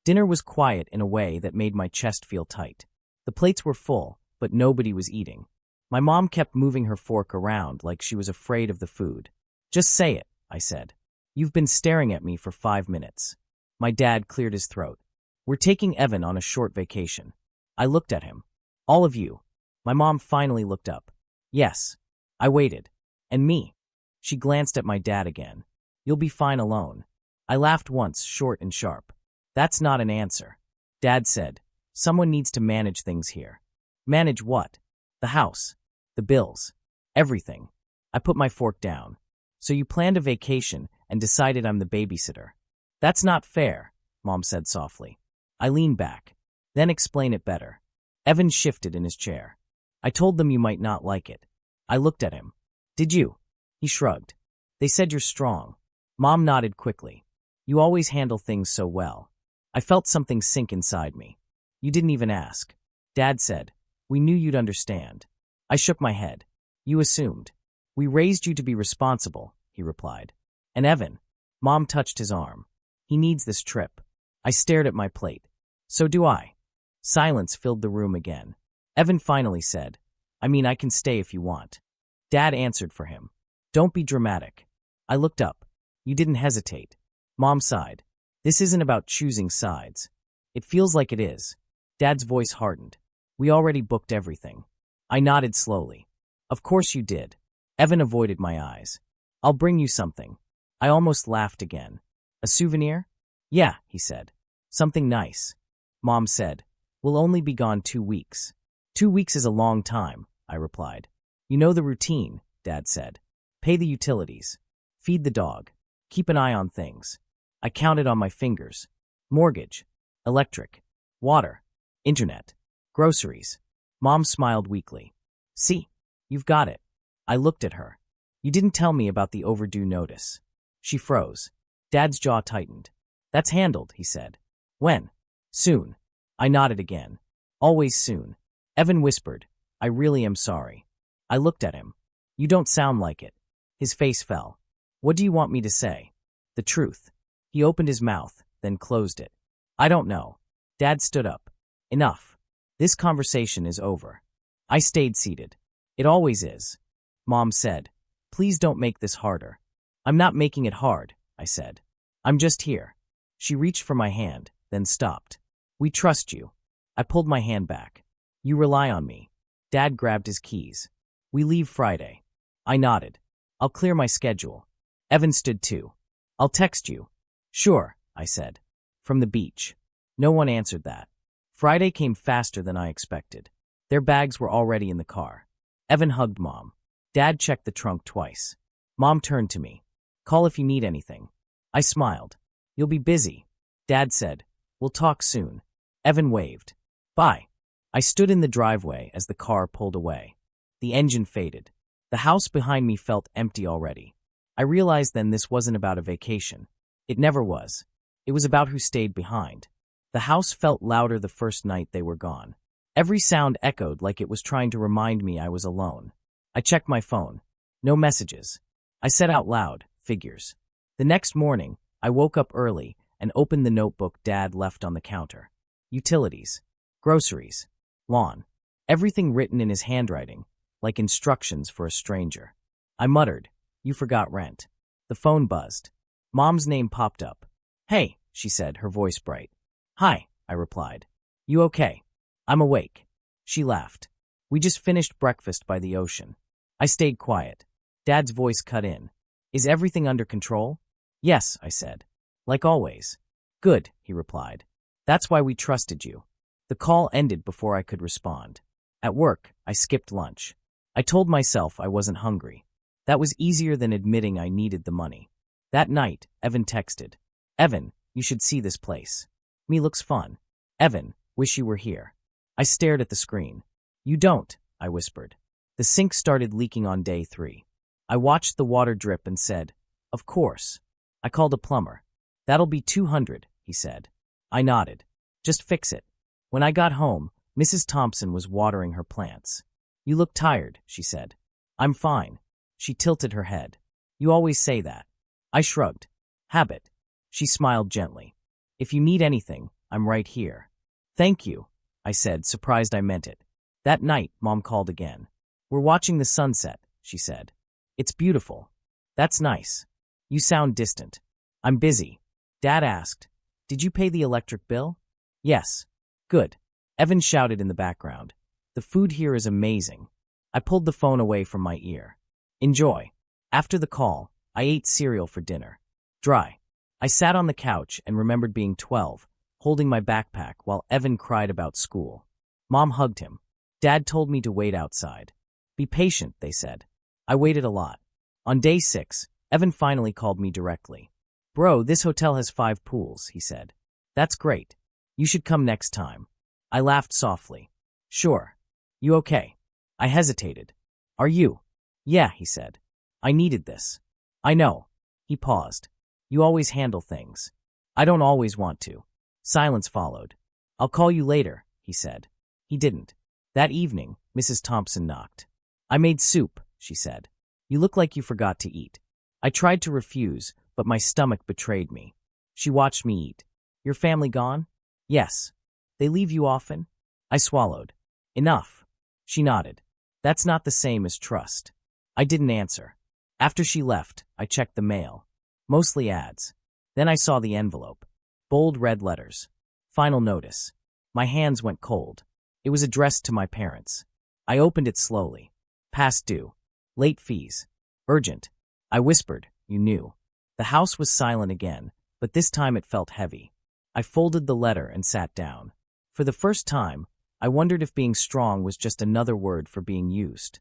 Dinner was quiet in a way that made my chest feel tight. The plates were full, but nobody was eating. My mom kept moving her fork around like she was afraid of the food. "Just say it," I said. "You've been staring at me for 5 minutes." My dad cleared his throat. "We're taking Evan on a short vacation." I looked at him. "All of you?" My mom finally looked up. "Yes." I waited. "And me?" She glanced at my dad again. "You'll be fine alone." I laughed once, short and sharp. "That's not an answer." Dad said, "Someone needs to manage things here." "Manage what?" "The house. The bills. Everything." I put my fork down. "So you planned a vacation and decided I'm the babysitter." "That's not fair," Mom said softly. I leaned back. "Then explain it better." Evan shifted in his chair. "I told them you might not like it." I looked at him. "Did you?" He shrugged. "They said you're strong." Mom nodded quickly. "You always handle things so well." I felt something sink inside me. "You didn't even ask." Dad said, "We knew you'd understand." I shook my head. "You assumed." "We raised you to be responsible," he replied. "And Evan?" Mom touched his arm. "He needs this trip." I stared at my plate. "So do I." Silence filled the room again. Evan finally said, "I mean, I can stay if you want." Dad answered for him. "Don't be dramatic." I looked up. "You didn't hesitate." Mom sighed. "This isn't about choosing sides." "It feels like it is." Dad's voice hardened. "We already booked everything." I nodded slowly. "Of course you did." Evan avoided my eyes. "I'll bring you something." I almost laughed again. "A souvenir?" "Yeah," he said. "Something nice." Mom said, "We'll only be gone 2 weeks." 2 weeks is a long time," I replied. "You know the routine," Dad said. "Pay the utilities. Feed the dog. Keep an eye on things." I counted on my fingers. Mortgage. Electric. Water. Internet. Groceries. Mom smiled weakly. "See? You've got it." I looked at her. "You didn't tell me about the overdue notice." She froze. Dad's jaw tightened. "That's handled," he said. "When?" "Soon." I nodded again. "Always soon." Evan whispered, "I really am sorry." I looked at him. "You don't sound like it." His face fell. "What do you want me to say?" "The truth." He opened his mouth, then closed it. "I don't know." Dad stood up. "Enough. This conversation is over." I stayed seated. "It always is." Mom said, "Please don't make this harder." "I'm not making it hard," I said. "I'm just here." She reached for my hand, then stopped. "We trust you." I pulled my hand back. "You rely on me." Dad grabbed his keys. "We leave Friday." I nodded. "I'll clear my schedule." Evan stood too. "I'll text you." "Sure," I said. "From the beach." No one answered that. Friday came faster than I expected. Their bags were already in the car. Evan hugged Mom. Dad checked the trunk twice. Mom turned to me. "Call if you need anything." I smiled. "You'll be busy." Dad said, "We'll talk soon." Evan waved. "Bye." I stood in the driveway as the car pulled away. The engine faded. The house behind me felt empty already. I realized then this wasn't about a vacation. It never was. It was about who stayed behind. The house felt louder the first night they were gone. Every sound echoed like it was trying to remind me I was alone. I checked my phone. No messages. I said out loud, "Figures." The next morning, I woke up early and opened the notebook Dad left on the counter. Utilities. Groceries. Lawn. Everything written in his handwriting, like instructions for a stranger. I muttered, "You forgot rent." The phone buzzed. Mom's name popped up. "Hey," she said, her voice bright. "Hi," I replied. "You okay?" "I'm awake." She laughed. "We just finished breakfast by the ocean." I stayed quiet. Dad's voice cut in. "Is everything under control?" "Yes," I said. "Like always." "Good," he replied. "That's why we trusted you." The call ended before I could respond. At work, I skipped lunch. I told myself I wasn't hungry. That was easier than admitting I needed the money. That night, Evan texted. "Evan, you should see this place." "Me looks fun." "Evan, wish you were here." I stared at the screen. "You don't," I whispered. The sink started leaking on day 3. I watched the water drip and said, "Of course." I called a plumber. "That'll be 200, he said. I nodded. "Just fix it." When I got home, Mrs. Thompson was watering her plants. "You look tired," she said. "I'm fine." She tilted her head. "You always say that." I shrugged. "Habit." She smiled gently. "If you need anything, I'm right here. Thank you, I said, surprised I meant it. That night, Mom called again. We're watching the sunset, she said. It's beautiful. That's nice. You sound distant. I'm busy. Dad asked, did you pay the electric bill? Yes. Good. Evan shouted in the background. The food here is amazing. I pulled the phone away from my ear. Enjoy. After the call, I ate cereal for dinner. Dry. I sat on the couch and remembered being 12, holding my backpack while Evan cried about school. Mom hugged him. Dad told me to wait outside. Be patient, they said. I waited a lot. On day 6, Evan finally called me directly. Bro, this hotel has 5 pools, he said. That's great. You should come next time. I laughed softly. Sure. You okay? I hesitated. Are you? Yeah, he said. I needed this. I know. He paused. You always handle things. I don't always want to. Silence followed. I'll call you later, he said. He didn't. That evening, Mrs. Thompson knocked. I made soup, she said. You look like you forgot to eat. I tried to refuse, but my stomach betrayed me. She watched me eat. Your family gone? Yes. They leave you often? I swallowed. Enough. She nodded. That's not the same as trust. I didn't answer. After she left, I checked the mail. Mostly ads. Then I saw the envelope. Bold red letters. Final notice. My hands went cold. It was addressed to my parents. I opened it slowly. Past due. Late fees. Urgent. I whispered, you knew. The house was silent again, but this time it felt heavy. I folded the letter and sat down. For the first time, I wondered if being strong was just another word for being used.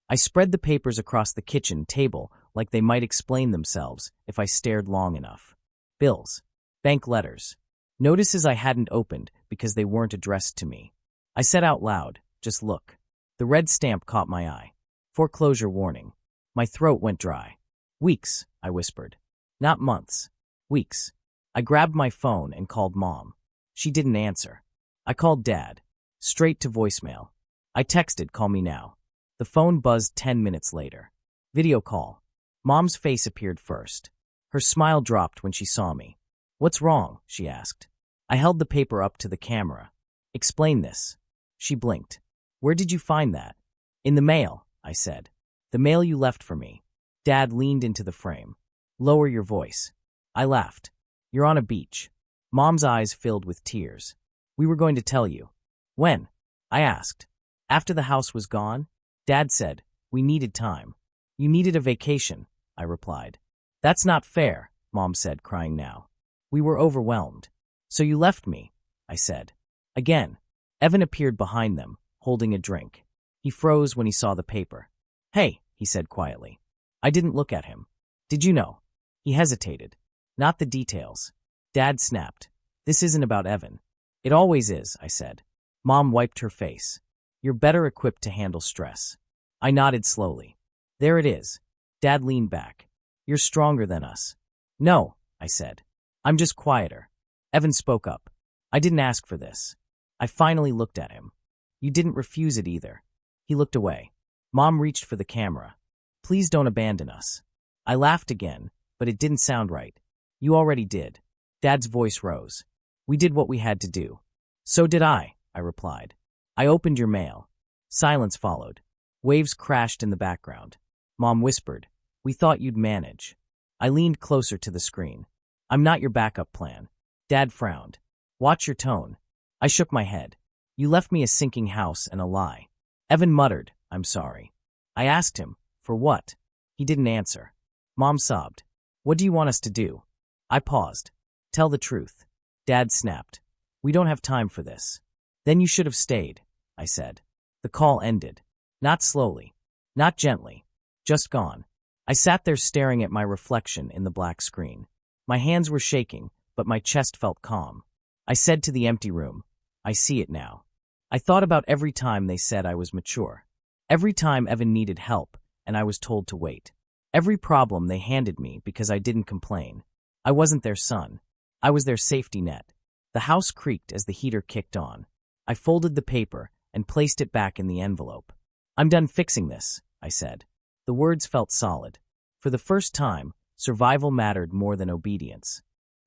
I spread the papers across the kitchen table like they might explain themselves if I stared long enough. Bills. Bank letters. Notices I hadn't opened because they weren't addressed to me. I said out loud, just look. The red stamp caught my eye. Foreclosure warning. My throat went dry. Weeks, I whispered. Not months. Weeks. I grabbed my phone and called Mom. She didn't answer. I called Dad. Straight to voicemail. I texted, call me now. The phone buzzed 10 minutes later. Video call. Mom's face appeared first. Her smile dropped when she saw me. What's wrong? She asked. I held the paper up to the camera. Explain this. She blinked. Where did you find that? In the mail, I said. The mail you left for me. Dad leaned into the frame. Lower your voice. I laughed. You're on a beach. Mom's eyes filled with tears. We were going to tell you. When? I asked. After the house was gone? Dad said, we needed time. You needed a vacation, I replied. That's not fair, Mom said, crying now. We were overwhelmed. So you left me, I said. Again, Evan appeared behind them, holding a drink. He froze when he saw the paper. Hey, he said quietly. I didn't look at him. Did you know? He hesitated. Not the details. Dad snapped. This isn't about Evan. It always is, I said. Mom wiped her face. You're better equipped to handle stress. I nodded slowly. There it is. Dad leaned back. You're stronger than us. No, I said. I'm just quieter. Evan spoke up. I didn't ask for this. I finally looked at him. You didn't refuse it either. He looked away. Mom reached for the camera. Please don't abandon us. I laughed again, but it didn't sound right. You already did. Dad's voice rose. We did what we had to do. So did I replied. I opened your mail. Silence followed. Waves crashed in the background. Mom whispered, we thought you'd manage. I leaned closer to the screen. I'm not your backup plan. Dad frowned. Watch your tone. I shook my head. You left me a sinking house and a lie. Evan muttered, I'm sorry. I asked him, for what? He didn't answer. Mom sobbed. What do you want us to do? I paused. Tell the truth. Dad snapped. We don't have time for this. Then you should have stayed, I said. The call ended. Not slowly. Not gently. Just gone. I sat there staring at my reflection in the black screen. My hands were shaking, but my chest felt calm. I said to the empty room, I see it now. I thought about every time they said I was mature. Every time Evan needed help, and I was told to wait. Every problem they handed me because I didn't complain. I wasn't their son. I was their safety net. The house creaked as the heater kicked on. I folded the paper and placed it back in the envelope. I'm done fixing this, I said. The words felt solid. For the first time, survival mattered more than obedience.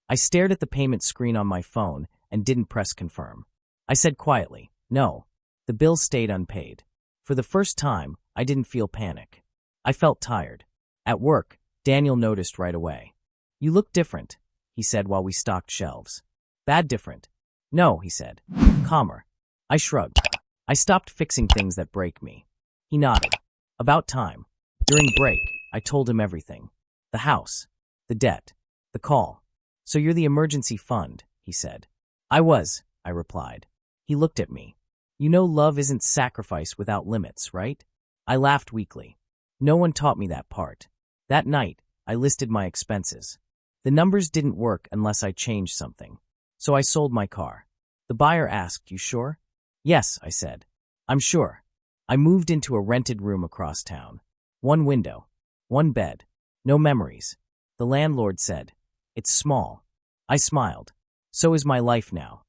I stared at the payment screen on my phone and didn't press confirm. I said quietly, "No." The bill stayed unpaid. For the first time, I didn't feel panic. I felt tired. At work, Daniel noticed right away. "You look different," he said while we stocked shelves. "Bad different?" "No," he said. "Calmer." I shrugged. "I stopped fixing things that break me." He nodded. "About time." During break, I told him everything. The house, the debt, the call. "So you're the emergency fund," he said. "I was," I replied. He looked at me. "You know love isn't sacrifice without limits, right?" I laughed weakly. No one taught me that part. That night, I listed my expenses. The numbers didn't work unless I changed something. So I sold my car. The buyer asked, "You sure?" "Yes," I said. "I'm sure." I moved into a rented room across town. One window. One bed. No memories. The landlord said, "It's small." I smiled. So is my life now.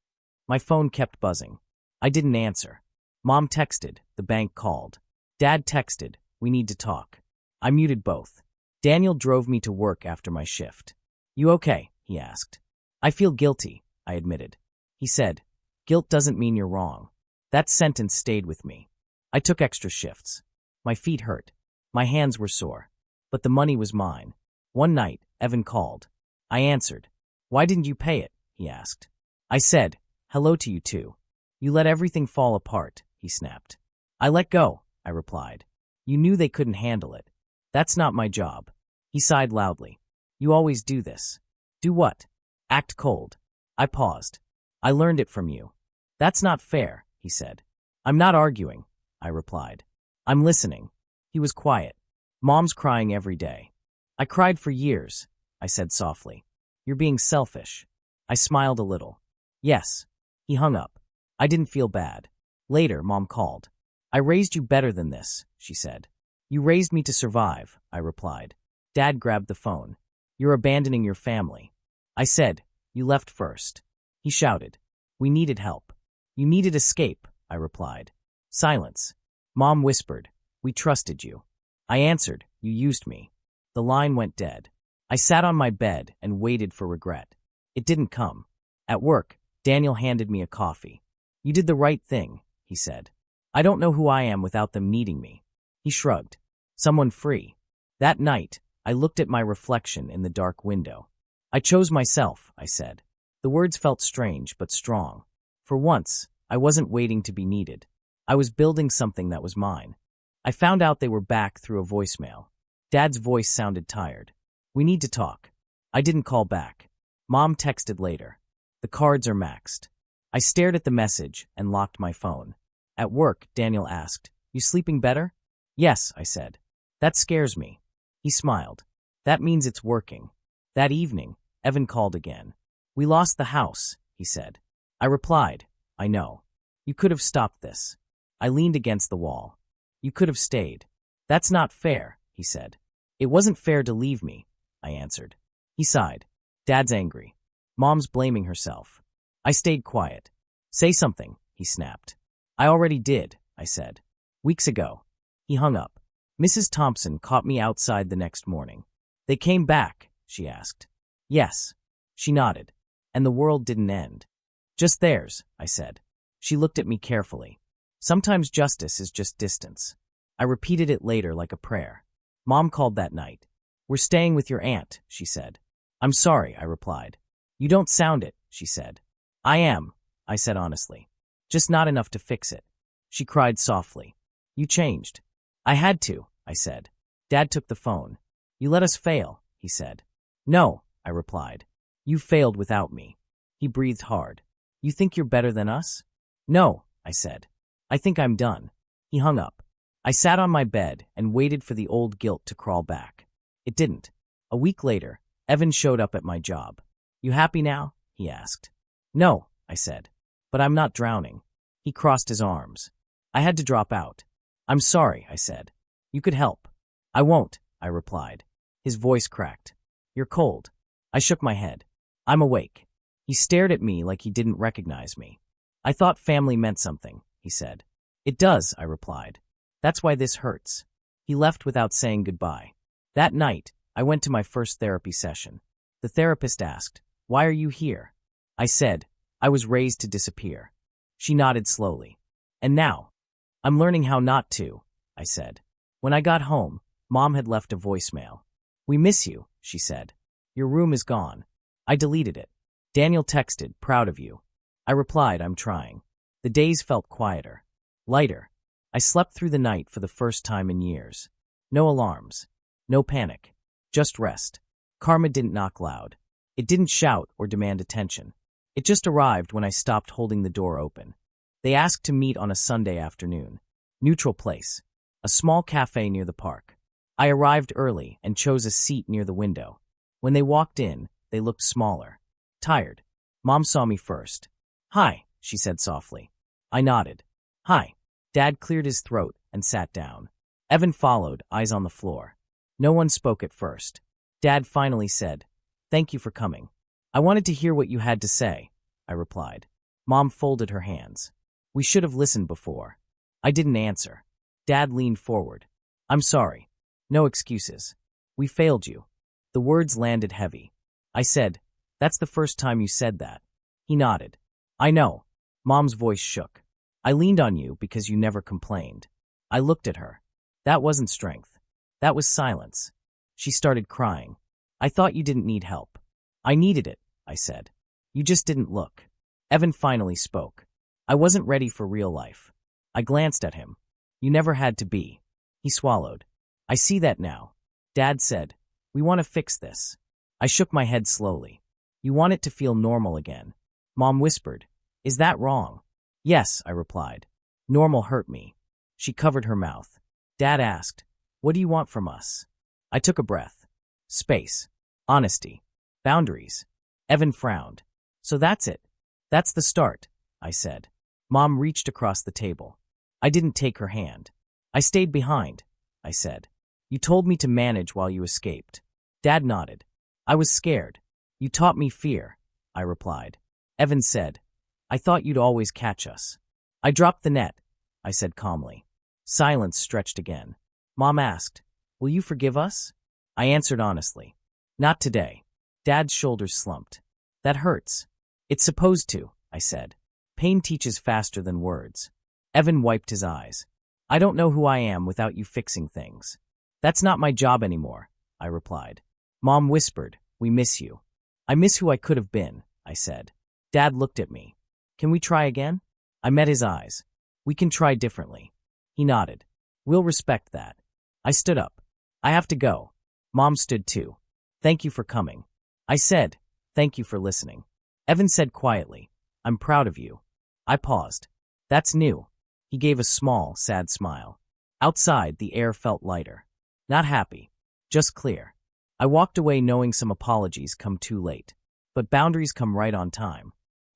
My phone kept buzzing. I didn't answer. Mom texted. The bank called. Dad texted, "We need to talk." I muted both. Daniel drove me to work after my shift. "You okay?" he asked. "I feel guilty," I admitted. He said, "Guilt doesn't mean you're wrong." That sentence stayed with me. I took extra shifts. My feet hurt. My hands were sore. But the money was mine. One night, Evan called. I answered. "Why didn't you pay it?" he asked. I said, "Hello to you too." "You let everything fall apart," he snapped. "I let go," I replied. "You knew they couldn't handle it." "That's not my job." He sighed loudly. "You always do this." "Do what?" "Act cold." I paused. "I learned it from you." "That's not fair," he said. "I'm not arguing," I replied. "I'm listening." He was quiet. "Mom's crying every day." "I cried for years," I said softly. "You're being selfish." I smiled a little. "Yes." He hung up. I didn't feel bad. Later, Mom called. "I raised you better than this," she said. "You raised me to survive," I replied. Dad grabbed the phone. "You're abandoning your family." I said, "You left first." He shouted. "We needed help." "You needed escape," I replied. Silence. Mom whispered, "We trusted you." I answered, "You used me." The line went dead. I sat on my bed and waited for regret. It didn't come. At work, Daniel handed me a coffee. "You did the right thing," he said. "I don't know who I am without them needing me." He shrugged. "Someone free." That night, I looked at my reflection in the dark window. "I chose myself," I said. The words felt strange but strong. For once, I wasn't waiting to be needed. I was building something that was mine. I found out they were back through a voicemail. Dad's voice sounded tired. "We need to talk." I didn't call back. Mom texted later. "The cards are maxed." I stared at the message and locked my phone. At work, Daniel asked, "You sleeping better?" "Yes," I said. "That scares me." He smiled. "That means it's working." That evening, Evan called again. "We lost the house," he said. I replied, "I know. You could have stopped this." I leaned against the wall. "You could have stayed." "That's not fair," he said. "It wasn't fair to leave me," I answered. He sighed. "Dad's angry. Mom's blaming herself." I stayed quiet. "Say something," he snapped. "I already did," I said. "Weeks ago." He hung up. Mrs. Thompson caught me outside the next morning. "They came back?" she asked. "Yes." She nodded. "And the world didn't end." "Just theirs," I said. She looked at me carefully. "Sometimes justice is just distance." I repeated it later like a prayer. Mom called that night. "We're staying with your aunt," she said. "I'm sorry," I replied. "You don't sound it," she said. "I am," I said honestly. "Just not enough to fix it." She cried softly. "You changed." "I had to," I said. Dad took the phone. "You let us fail," he said. "No," I replied. "You failed without me." He breathed hard. "You think you're better than us?" "No," I said. "I think I'm done." He hung up. I sat on my bed and waited for the old guilt to crawl back. It didn't. A week later, Evan showed up at my job. "You happy now?" he asked. "No," I said. "But I'm not drowning." He crossed his arms. I had to drop out. "I'm sorry," I said. "You could help." "I won't," I replied. His voice cracked. "You're cold." I shook my head. "I'm awake." He stared at me like he didn't recognize me. "I thought family meant something," he said. "It does," I replied. "That's why this hurts." He left without saying goodbye. That night, I went to my first therapy session. The therapist asked, "Why are you here?" I said, I was raised to disappear. She nodded slowly. And now? I'm learning how not to, I said. When I got home, Mom had left a voicemail. We miss you, she said. Your room is gone. I deleted it. Daniel texted, proud of you. I replied, I'm trying. The days felt quieter. Lighter. I slept through the night for the first time in years. No alarms. No panic. Just rest. Karma didn't knock loud. It didn't shout or demand attention. It just arrived when I stopped holding the door open. They asked to meet on a Sunday afternoon. Neutral place. A small cafe near the park. I arrived early and chose a seat near the window. When they walked in, they looked smaller. Tired. Mom saw me first. Hi, she said softly. I nodded. Hi. Dad cleared his throat and sat down. Evan followed, eyes on the floor. No one spoke at first. Dad finally said, Thank you for coming. I wanted to hear what you had to say, I replied. Mom folded her hands. We should have listened before. I didn't answer. Dad leaned forward. I'm sorry. No excuses. We failed you. The words landed heavy. I said, That's the first time you said that. He nodded. I know. Mom's voice shook. I leaned on you because you never complained. I looked at her. That wasn't strength. That was silence. She started crying. I thought you didn't need help. I needed it, I said. You just didn't look. Evan finally spoke. I wasn't ready for real life. I glanced at him. You never had to be. He swallowed. I see that now. Dad said, We want to fix this. I shook my head slowly. You want it to feel normal again. Mom whispered, Is that wrong? Yes, I replied. Normal hurt me. She covered her mouth. Dad asked, What do you want from us? I took a breath. Space. Honesty. Boundaries. Evan frowned. So that's it. That's the start, I said. Mom reached across the table. I didn't take her hand. I stayed behind, I said. You told me to manage while you escaped. Dad nodded. I was scared. You taught me fear, I replied. Evan said, I thought you'd always catch us. I dropped the net, I said calmly. Silence stretched again. Mom asked, Will you forgive us? I answered honestly. Not today. Dad's shoulders slumped. That hurts. It's supposed to, I said. Pain teaches faster than words. Evan wiped his eyes. I don't know who I am without you fixing things. That's not my job anymore, I replied. Mom whispered, We miss you. I miss who I could have been, I said. Dad looked at me. Can we try again? I met his eyes. We can try differently. He nodded. We'll respect that. I stood up. I have to go. Mom stood too. Thank you for coming. I said, Thank you for listening. Evan said quietly, I'm proud of you. I paused. That's new. He gave a small, sad smile. Outside, the air felt lighter. Not happy. Just clear. I walked away knowing some apologies come too late. But boundaries come right on time.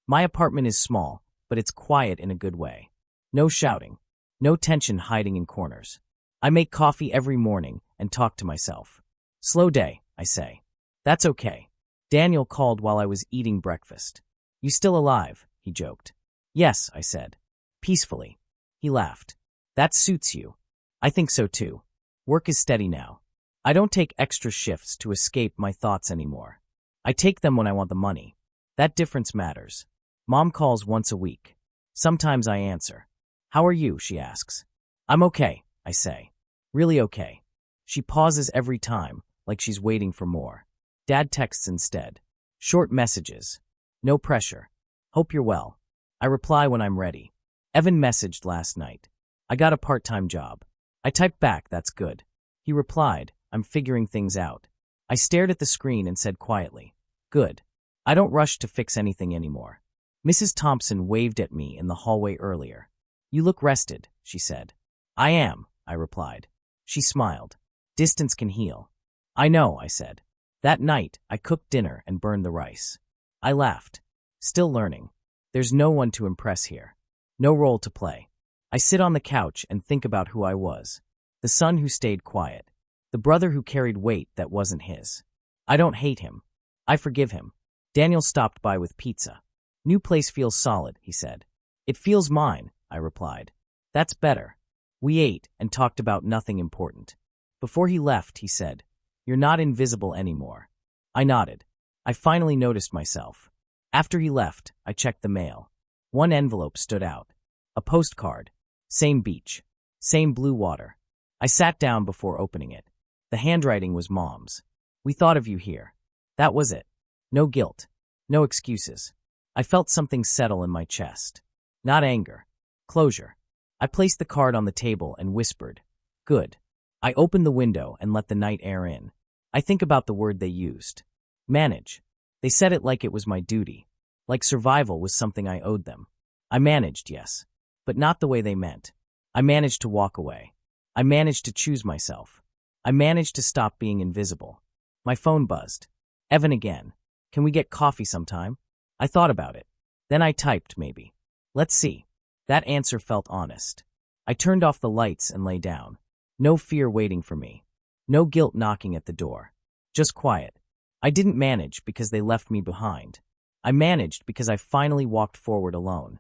My apartment is small, but it's quiet in a good way. No shouting. No tension hiding in corners. I make coffee every morning and talk to myself. Slow day, I say. That's okay. Daniel called while I was eating breakfast. You still alive? He joked. Yes, I said. Peacefully. He laughed. That suits you. I think so too. Work is steady now. I don't take extra shifts to escape my thoughts anymore. I take them when I want the money. That difference matters. Mom calls once a week. Sometimes I answer. How are you? She asks. I'm okay, I say. Really okay. She pauses every time, like she's waiting for more. Dad texts instead. Short messages. No pressure. Hope you're well. I reply when I'm ready. Evan messaged last night. I got a part-time job. I typed back, that's good. He replied, I'm figuring things out. I stared at the screen and said quietly, Good. I don't rush to fix anything anymore. Mrs. Thompson waved at me in the hallway earlier. You look rested, she said. I am, I replied. She smiled. Distance can heal. I know, I said. That night, I cooked dinner and burned the rice. I laughed. Still learning. There's no one to impress here. No role to play. I sit on the couch and think about who I was. The son who stayed quiet. The brother who carried weight that wasn't his. I don't hate him. I forgive him. Daniel stopped by with pizza. New place feels solid, he said. It feels mine, I replied. That's better. We ate and talked about nothing important. Before he left, he said, You're not invisible anymore. I nodded. I finally noticed myself. After he left, I checked the mail. One envelope stood out. A postcard. Same beach. Same blue water. I sat down before opening it. The handwriting was Mom's. "We thought of you here." That was it. No guilt. No excuses. I felt something settle in my chest. Not anger. Closure. I placed the card on the table and whispered, "Good." I opened the window and let the night air in. I think about the word they used. Manage. They said it like it was my duty. Like survival was something I owed them. I managed, yes. But not the way they meant. I managed to walk away. I managed to choose myself. I managed to stop being invisible. My phone buzzed. Evan again. "Can we get coffee sometime?" I thought about it. Then I typed, maybe. "Let's see." That answer felt honest. I turned off the lights and lay down. No fear waiting for me. No guilt knocking at the door. Just quiet. I didn't manage because they left me behind. I managed because I finally walked forward alone.